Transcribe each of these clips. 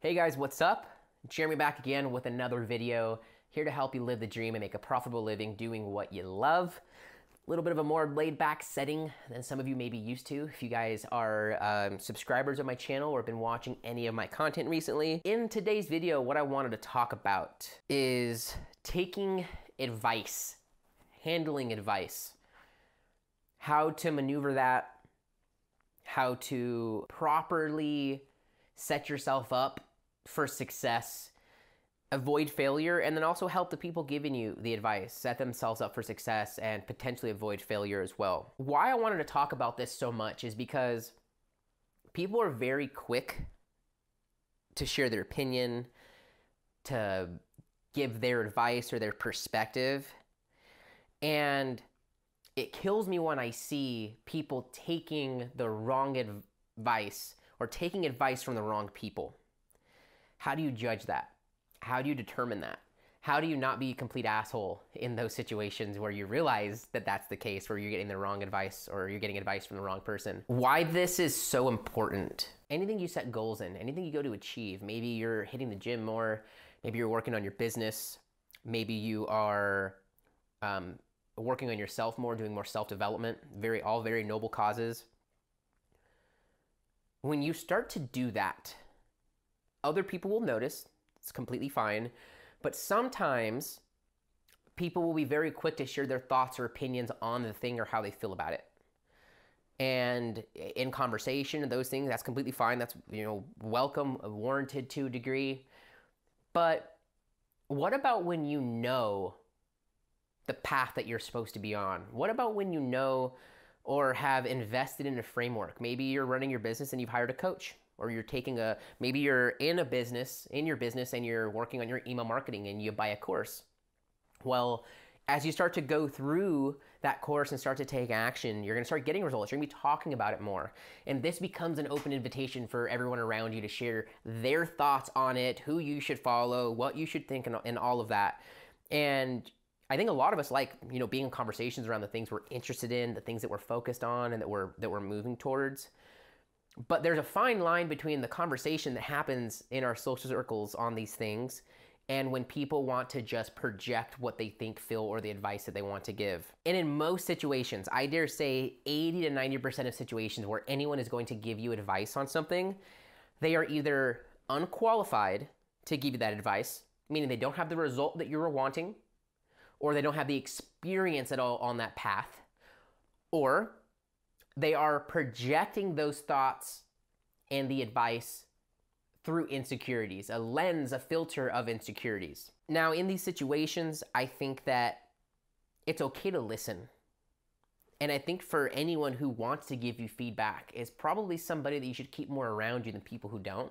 Hey guys, what's up? Jeremy back again with another video, here to help you live the dream and make a profitable living doing what you love. A little bit of a more laid-back setting than some of you may be used to if you guys are subscribers of my channel or have been watching any of my content recently. In today's video, what I wanted to talk about is taking advice, handling advice, how to maneuver that, how to properly set yourself up for success, avoid failure, and then also help the people giving you the advice set themselves up for success and potentially avoid failure as well. Why I wanted to talk about this so much is because people are very quick to share their opinion, to give their advice or their perspective, and it kills me when I see people taking the wrong advice or taking advice from the wrong people. How do you judge that? How do you determine that? How do you not be a complete asshole in those situations where you realize that that's the case, where you're getting the wrong advice or you're getting advice from the wrong person? Why this is so important. Anything you set goals in, anything you go to achieve, maybe you're hitting the gym more, maybe you're working on your business, maybe you are working on yourself more, doing more self-development, all very noble causes. When you start to do that, other people will notice. It's completely fine. But sometimes people will be very quick to share their thoughts or opinions on the thing or how they feel about it. And in conversation and those things, that's completely fine. That's, welcome, warranted to a degree. But what about when you know the path that you're supposed to be on? What about when you know or have invested in a framework? Maybe you're running your business and you've hired a coach, or maybe you're in your business and you're working on your email marketing and you buy a course. Well, as you start to go through that course and start to take action, you're gonna start getting results. You're gonna be talking about it more. And this becomes an open invitation for everyone around you to share their thoughts on it, who you should follow, what you should think, and all of that. And I think a lot of us like, being in conversations around the things we're interested in, the things that we're focused on and that we're moving towards. But there's a fine line between the conversation that happens in our social circles on these things and when people want to just project what they think, feel, or the advice that they want to give. And in most situations, I dare say 80 to 90% of situations where anyone is going to give you advice on something, they are either unqualified to give you that advice, meaning they don't have the result that you were wanting, or they don't have the experience at all on that path, or they are projecting those thoughts and the advice through insecurities, a lens, a filter of insecurities. Now, in these situations, I think that it's okay to listen. And I think for anyone who wants to give you feedback is probably somebody that you should keep more around you than people who don't.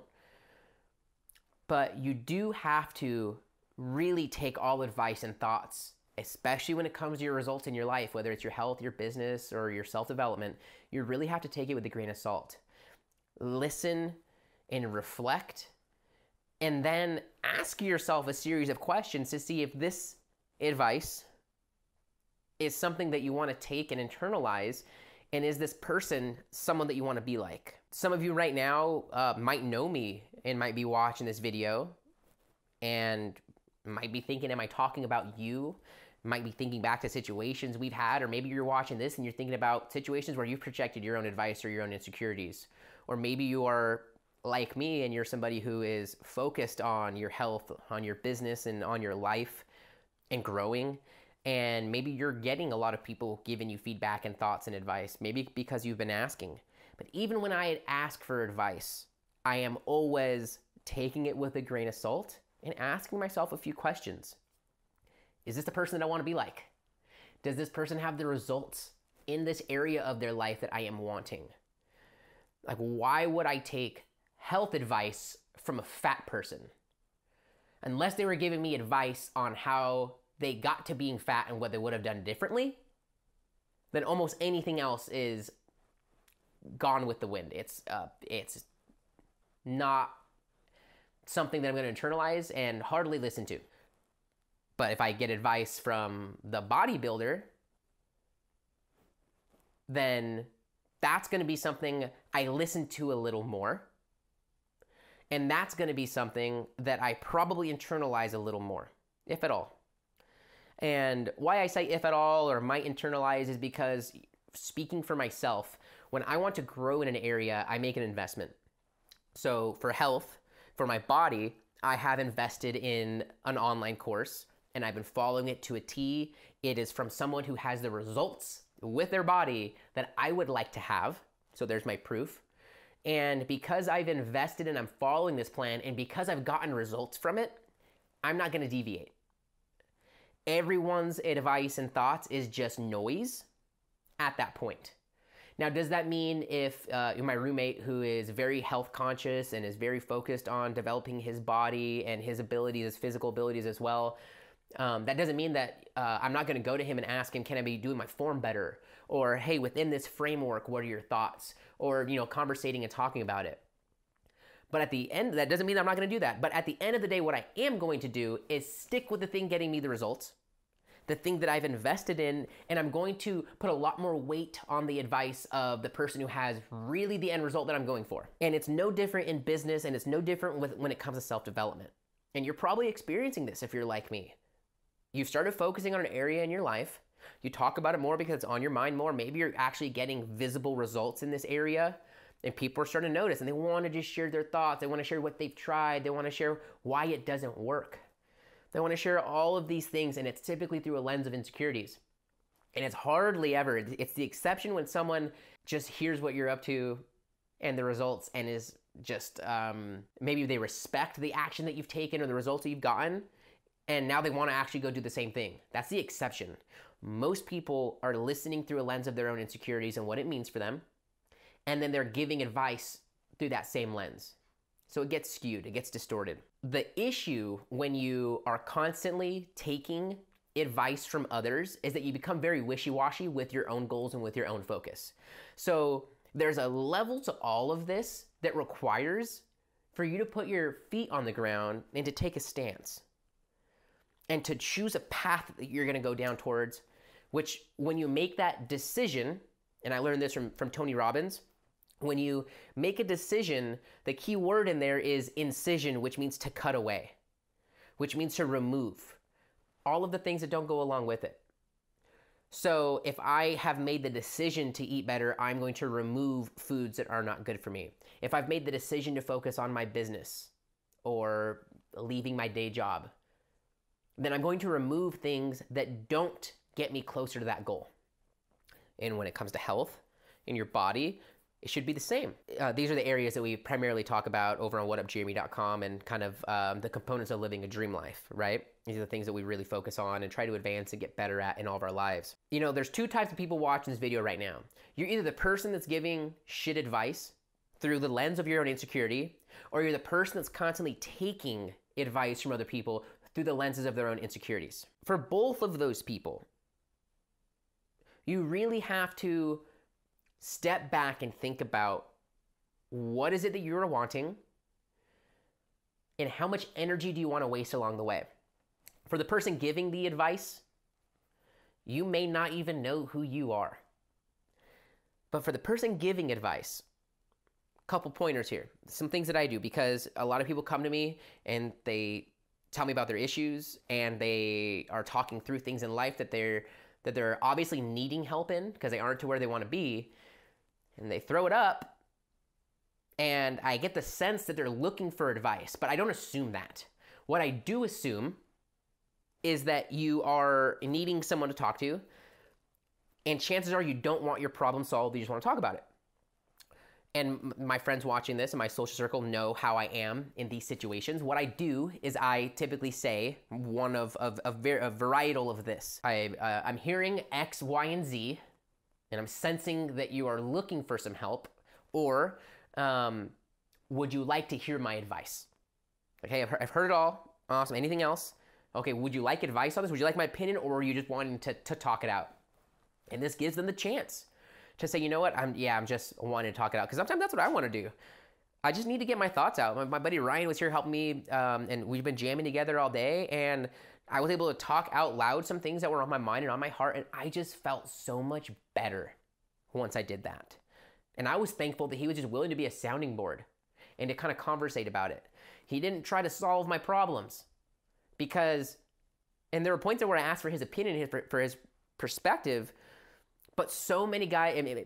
But you do have to really take all advice and thoughts, especially when it comes to your results in your life, whether it's your health, your business, or your self-development. You really have to take it with a grain of salt. Listen and reflect, and then ask yourself a series of questions to see if this advice is something that you want to take and internalize, and is this person someone that you want to be like? Some of you right now might know me and might be watching this video and might be thinking, am I talking about you? Might be thinking back to situations we've had, or maybe you're watching this and you're thinking about situations where you've projected your own advice or your own insecurities. Or maybe you are like me and you're somebody who is focused on your health, on your business, and on your life and growing. And maybe you're getting a lot of people giving you feedback and thoughts and advice, maybe because you've been asking. But even when I ask for advice, I am always taking it with a grain of salt and asking myself a few questions. Is this the person that I want to be like? Does this person have the results in this area of their life that I am wanting? Like, why would I take health advice from a fat person? Unless they were giving me advice on how they got to being fat and what they would have done differently, then almost anything else is gone with the wind. It's not something that I'm going to internalize and hardly listen to. But if I get advice from the bodybuilder, then that's going to be something I listen to a little more. And that's going to be something that I probably internalize a little more, if at all. And why I say if at all or might internalize is because, speaking for myself, when I want to grow in an area, I make an investment. So for health, for my body, I have invested in an online course and I've been following it to a T. It is from someone who has the results with their body that I would like to have. So there's my proof. And because I've invested and I'm following this plan and because I've gotten results from it, I'm not going to deviate. Everyone's advice and thoughts is just noise at that point. Now, does that mean if my roommate, who is very health conscious and is very focused on developing his body and his abilities, his physical abilities as well, that doesn't mean that I'm not going to go to him and ask him, can I be doing my form better? Or, hey, within this framework, what are your thoughts? Or, conversating and talking about it. But at the end, that doesn't mean I'm not going to do that. But at the end of the day, what I am going to do is stick with the thing getting me the results, the thing that I've invested in, and I'm going to put a lot more weight on the advice of the person who has really the end result that I'm going for. And it's no different in business, and it's no different when it comes to self-development. And you're probably experiencing this if you're like me. You've started focusing on an area in your life. You talk about it more because it's on your mind more. Maybe you're actually getting visible results in this area, and people are starting to notice, and they want to just share their thoughts. They want to share what they've tried. They want to share why it doesn't work. They want to share all of these things, and it's typically through a lens of insecurities. And it's hardly ever, it's the exception when someone just hears what you're up to and the results and is just, maybe they respect the action that you've taken or the results that you've gotten, and now they want to actually go do the same thing. That's the exception. Most people are listening through a lens of their own insecurities and what it means for them, and then they're giving advice through that same lens. So it gets skewed, it gets distorted. The issue when you are constantly taking advice from others is that you become very wishy-washy with your own goals and with your own focus. So there's a level to all of this that requires for you to put your feet on the ground and to take a stance and to choose a path that you're gonna go down towards, which when you make that decision, and I learned this from Tony Robbins, when you make a decision, the key word in there is incision, which means to cut away, which means to remove all of the things that don't go along with it. So if I have made the decision to eat better, I'm going to remove foods that are not good for me. If I've made the decision to focus on my business or leaving my day job, then I'm going to remove things that don't get me closer to that goal. And when it comes to health in your body, it should be the same. These are the areas that we primarily talk about over on whatupjeremy.com and kind of the components of living a dream life, right? These are the things that we really focus on and try to advance and get better at in all of our lives. There's two types of people watching this video right now. You're either the person that's giving shit advice through the lens of your own insecurity, or you're the person that's constantly taking advice from other people through the lenses of their own insecurities. For both of those people, you really have to step back and think about what is it that you're wanting and how much energy do you want to waste along the way. For the person giving the advice, you may not even know who you are. But for the person giving advice, a couple pointers here. Some things that I do, because a lot of people come to me and they tell me about their issues and they are talking through things in life that they're obviously needing help in because they aren't to where they want to be. And they throw it up, and I get the sense that they're looking for advice, but I don't assume that. What I do assume is that you are needing someone to talk to, and chances are you don't want your problem solved, you just want to talk about it. And my friends watching this in my social circle know how I am in these situations. What I do is I typically say one of a varietal of this. I'm hearing X, Y, and Z, and I'm sensing that you are looking for some help, or would you like to hear my advice? Okay, I've heard it all. Awesome. Anything else? Okay, would you like advice on this? Would you like my opinion, or are you just wanting to talk it out? And this gives them the chance to say, you know what, I'm just wanting to talk it out. Because sometimes that's what I want to do. I just need to get my thoughts out. My buddy Ryan was here helping me, and we've been jamming together all day, and I was able to talk out loud some things that were on my mind and on my heart, and I just felt so much better once I did that. And I was thankful that he was just willing to be a sounding board and to kind of conversate about it. He didn't try to solve my problems because, and there were points where I asked for his opinion, for his perspective, but so many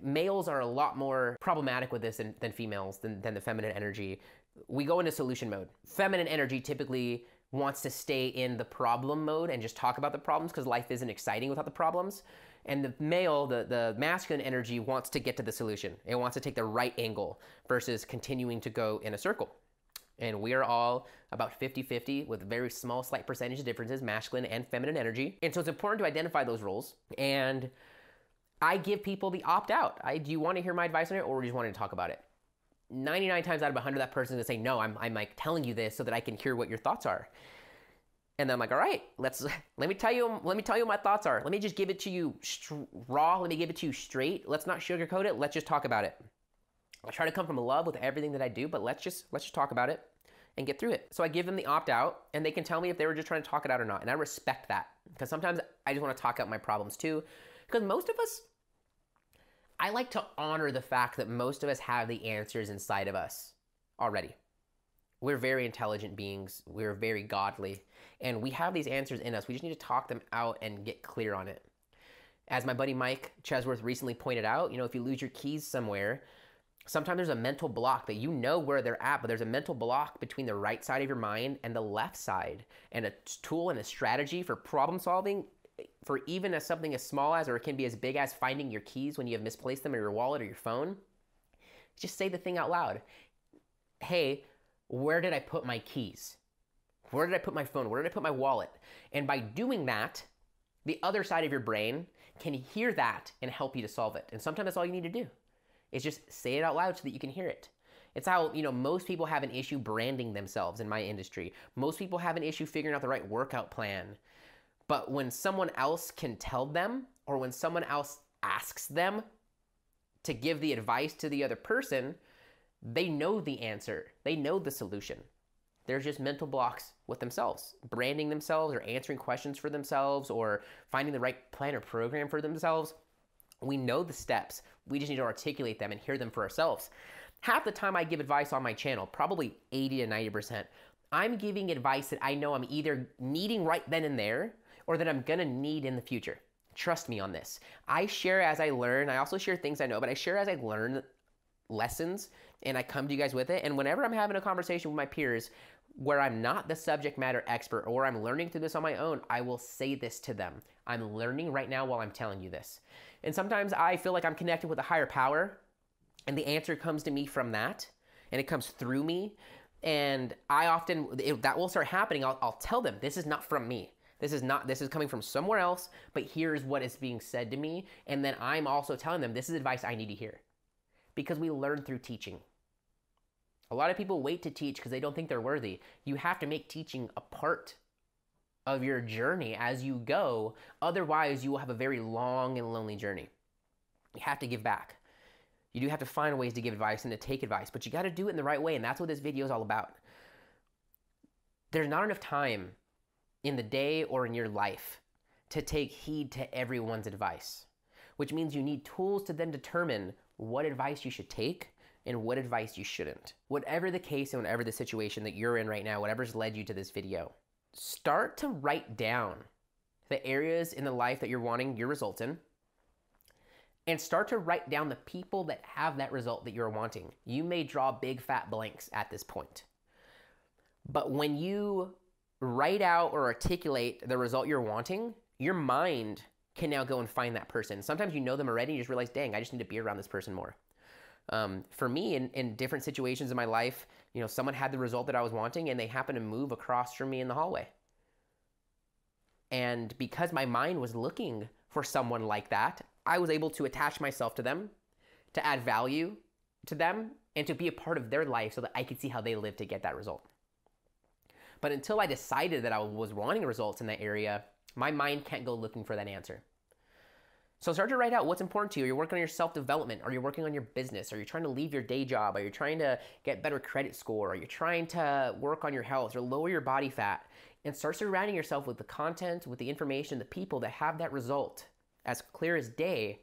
males are a lot more problematic with this than females, than the feminine energy. We go into solution mode. Feminine energy typically wants to stay in the problem mode and just talk about the problems because life isn't exciting without the problems. And the male, the masculine energy wants to get to the solution. It wants to take the right angle versus continuing to go in a circle. And we are all about 50-50 with very small, slight percentage differences, masculine and feminine energy. And so it's important to identify those roles. And I give people the opt-out. Do you want to hear my advice on it, or do you want to talk about it? 99 times out of 100, that person is going to say, no, I'm like telling you this so that I can hear what your thoughts are. And then I'm like, all right, let me tell you what my thoughts are. Let me just give it to you raw. Let me give it to you straight. Let's not sugarcoat it. Let's just talk about it. I try to come from love with everything that I do, but let's just talk about it and get through it. So I give them the opt-out, and they can tell me if they were just trying to talk it out or not. And I respect that, because sometimes I just want to talk out my problems too. Because most of us, I like to honor the fact that most of us have the answers inside of us already. We're very intelligent beings. We're very godly. And we have these answers in us. We just need to talk them out and get clear on it. As my buddy Mike Chesworth recently pointed out, if you lose your keys somewhere, sometimes there's a mental block that you know where they're at, but there's a mental block between the right side of your mind and the left side. And a tool and a strategy for problem solving, for even something as small as, or it can be as big as, finding your keys when you have misplaced them in your wallet or your phone, just say the thing out loud. Hey, where did I put my keys? Where did I put my phone? Where did I put my wallet? And by doing that, the other side of your brain can hear that and help you to solve it. And sometimes that's all you need to do, is just say it out loud so that you can hear it. It's how, most people have an issue branding themselves in my industry. Most people have an issue figuring out the right workout plan. But when someone else can tell them, or when someone else asks them to give the advice to the other person, they know the answer. They know the solution. There's just mental blocks with themselves, branding themselves or answering questions for themselves or finding the right plan or program for themselves. We know the steps. We just need to articulate them and hear them for ourselves. Half the time I give advice on my channel, probably 80 to 90%, I'm giving advice that I know I'm either needing right then and there, or that I'm gonna need in the future. Trust me on this. I share as I learn. I also share things I know, but I share as I learn lessons, and I come to you guys with it. And whenever I'm having a conversation with my peers where I'm not the subject matter expert, or I'm learning through this on my own, I will say this to them. I'm learning right now while I'm telling you this. And sometimes I feel like I'm connected with a higher power, and the answer comes to me from that, and it comes through me. And I often, that will start happening. I'll tell them, this is not from me. This is coming from somewhere else, but here's what is being said to me. And then I'm also telling them, this is advice I need to hear. Because we learn through teaching. A lot of people wait to teach because they don't think they're worthy. You have to make teaching a part of your journey as you go. Otherwise, you will have a very long and lonely journey. You have to give back. You do have to find ways to give advice and to take advice, but you got to do it in the right way. And that's what this video is all about. There's not enough time in the day or in your life to take heed to everyone's advice, which means you need tools to then determine what advice you should take and what advice you shouldn't. Whatever the case and whatever the situation that you're in right now, whatever's led you to this video, start to write down the areas in the life that you're wanting your results in, and start to write down the people that have that result that you're wanting. You may draw big fat blanks at this point, but when you write out or articulate the result you're wanting, your mind can now go and find that person. Sometimes you know them already and you just realize, dang, I just need to be around this person more. For me, in different situations in my life, someone had the result that I was wanting and they happened to move across from me in the hallway. And because my mind was looking for someone like that, I was able to attach myself to them, to add value to them, and to be a part of their life so that I could see how they lived to get that result. But until I decided that I was wanting results in that area, my mind can't go looking for that answer. So start to write out what's important to you. Are you working on your self-development? Are you working on your business? Are you trying to leave your day job? Are you trying to get better credit score? Are you trying to work on your health or lower your body fat? And start surrounding yourself with the content, with the information, the people that have that result as clear as day,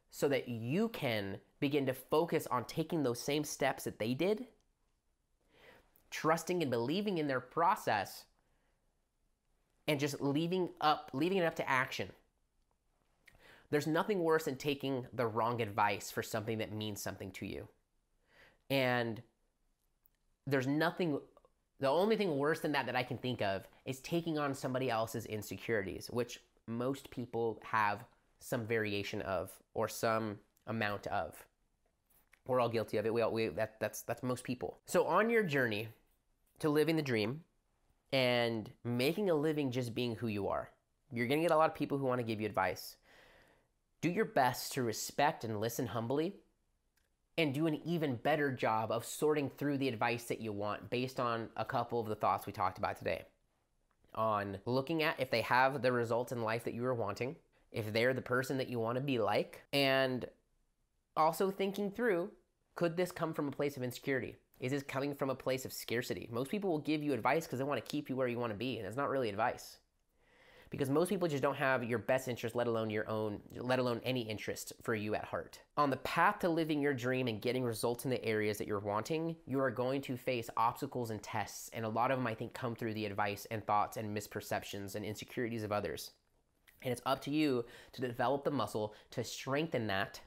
so that you can begin to focus on taking those same steps that they did trusting and believing in their process and just leaving it up to action. There's nothing worse than taking the wrong advice for something that means something to you. And the only thing worse than that I can think of is taking on somebody else's insecurities, which most people have some variation of or some amount of. We're all guilty of it. That's most people. So on your journey to living the dream and making a living just being who you are, you're going to get a lot of people who want to give you advice. Do your best to respect and listen humbly, and do an even better job of sorting through the advice that you want based on a couple of the thoughts we talked about today. On looking at if they have the results in life that you are wanting, if they're the person that you want to be like, and also thinking through, could this come from a place of insecurity? Is this coming from a place of scarcity? Most people will give you advice because they want to keep you where you want to be, and it's not really advice. Because most people just don't have your best interest, let alone any interest for you at heart. On the path to living your dream and getting results in the areas that you're wanting, you are going to face obstacles and tests, and a lot of them, I think, come through the advice and thoughts and misperceptions and insecurities of others. And it's up to you to develop the muscle to strengthen that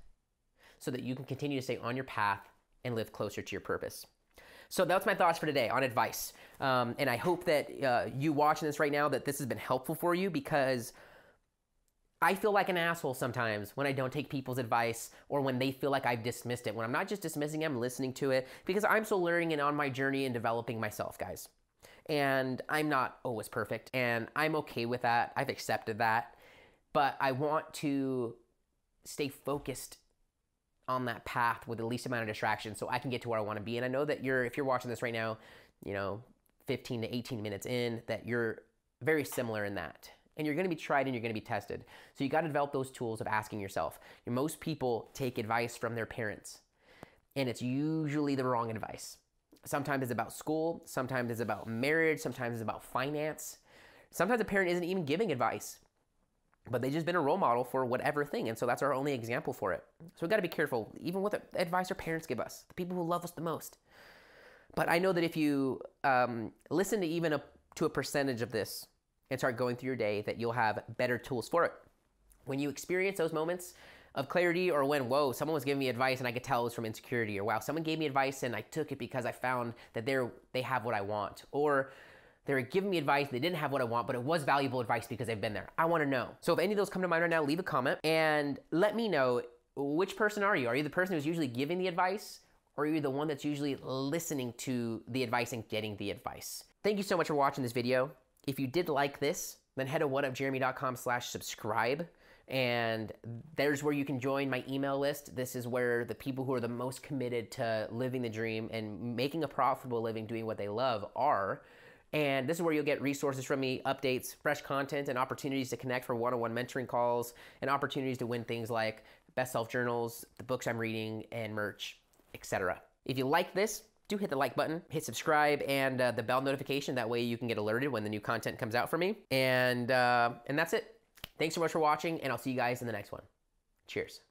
so that you can continue to stay on your path and live closer to your purpose. So that's my thoughts for today on advice. And I hope that you watching this right now, that this has been helpful for you, because I feel like an asshole sometimes when I don't take people's advice or when they feel like I've dismissed it. When I'm not just dismissing it, I'm listening to it, because I'm still learning and on my journey and developing myself, guys. And I'm not always perfect, and I'm okay with that. I've accepted that. But I want to stay focused on that path with the least amount of distraction so I can get to where I want to be. And I know that if you're watching this right now, 15 to 18 minutes in, that you're very similar in that. And you're going to be tried and you're going to be tested. So you got to develop those tools of asking yourself. Most people take advice from their parents, and it's usually the wrong advice. Sometimes it's about school, sometimes it's about marriage, sometimes it's about finance. Sometimes a parent isn't even giving advice, but they've just been a role model for whatever thing. And so that's our only example for it. So we've got to be careful, even with the advice our parents give us, the people who love us the most. But I know that if you listen to even to a percentage of this and start going through your day, that you'll have better tools for it. When you experience those moments of clarity, or when, whoa, someone was giving me advice and I could tell it was from insecurity, or wow, someone gave me advice and I took it because I found that they have what I want, or they were giving me advice, they didn't have what I want, but it was valuable advice because they've been there. I want to know. So if any of those come to mind right now, leave a comment and let me know, which person are you? Are you the person who's usually giving the advice, or are you the one that's usually listening to the advice and getting the advice? Thank you so much for watching this video. If you did like this, then head to whatupjeremy.com/subscribe. And there's where you can join my email list. This is where the people who are the most committed to living the dream and making a profitable living doing what they love are. And this is where you'll get resources from me, updates, fresh content, and opportunities to connect for one-on-one mentoring calls, and opportunities to win things like best self-journals, the books I'm reading, and merch, etc. If you like this, do hit the like button, hit subscribe, and the bell notification. That way you can get alerted when the new content comes out for me. And that's it. Thanks so much for watching, and I'll see you guys in the next one. Cheers.